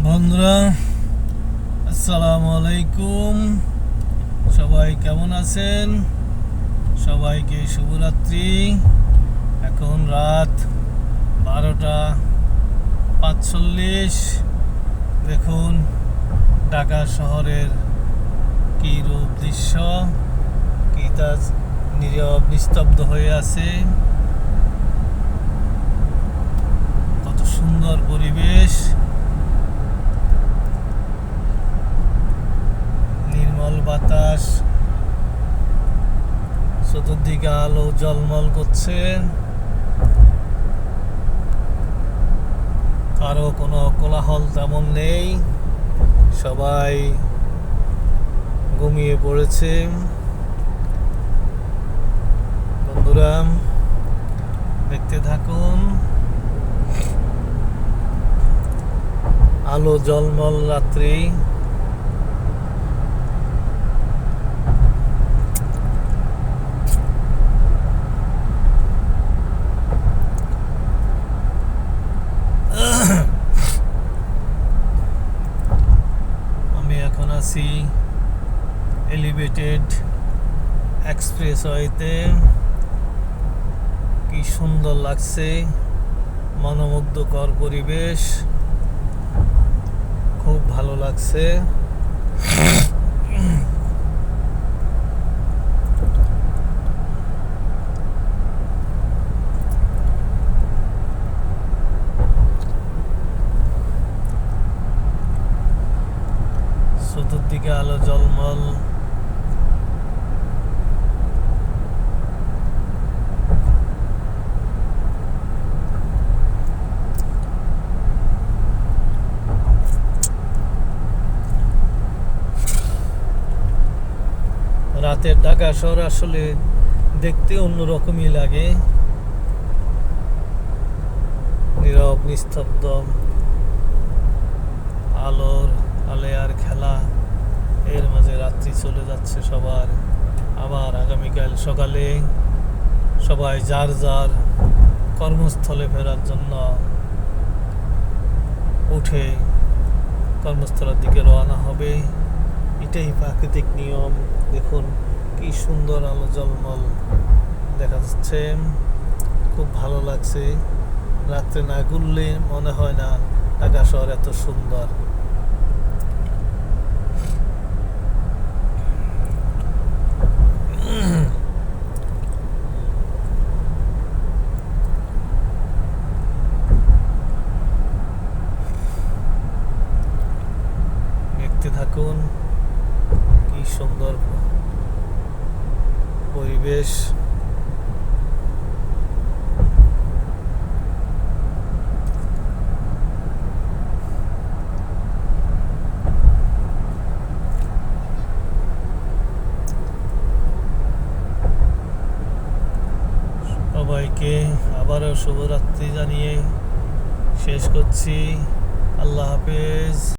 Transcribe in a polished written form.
বন্ধুরা, আসসালামু আলাইকুম। সবাই কেমন আছেন? সবাইকে শুভরাত্রি। এখন রাত 12:45। দেখুন ঢাকা শহরের কি রূপ দৃশ্য, কি তা নীরব নিস্তব্ধ হয়ে আছে। কত সুন্দর পরিবেশ, নির্মল বাতাস, চতুর্দিকে আলো ঝলমল করছে। কারো কোনো কোলাহল তেমন নেই, সবাই ঘুমিয়ে পড়েছে। বন্ধুরা, দেখতে থাকুন আলো ঝলমল রাত্রি। আমি এখন আছি এলিভেটেড এক্সপ্রেসওয়েতে। কি সুন্দর লাগছে, মনোমুগ্ধকর পরিবেশ, খুব ভালো লাগছে। চতুর্দিকে আলো ঝলমল, রাতের ঢাকা শহর আসলে দেখতে অন্যরকমই লাগে। নীরব নিস্তব্ধ, আলোর আলেয়ার খেলা, এর মাঝে রাত্রি চলে যাচ্ছে সবার। আবার আগামীকাল সকালে সবাই যার যার কর্মস্থলে ফেরার জন্য উঠে কর্মস্থলের দিকে রওনা হবে। এটাই প্রাকৃতিক নিয়ম। দেখুন কি সুন্দর আলো ঝলমল দেখা যাচ্ছে, খুব ভালো লাগছে। রাত্রে না ঘুরলে মনে হয় না ঢাকা শহর এত সুন্দর। দেখতে থাকুন কি সুন্দর পরিবেশ। সবাইকে আবারও শুভরাত্রি জানিয়ে শেষ করছি। আল্লাহ হাফেজ।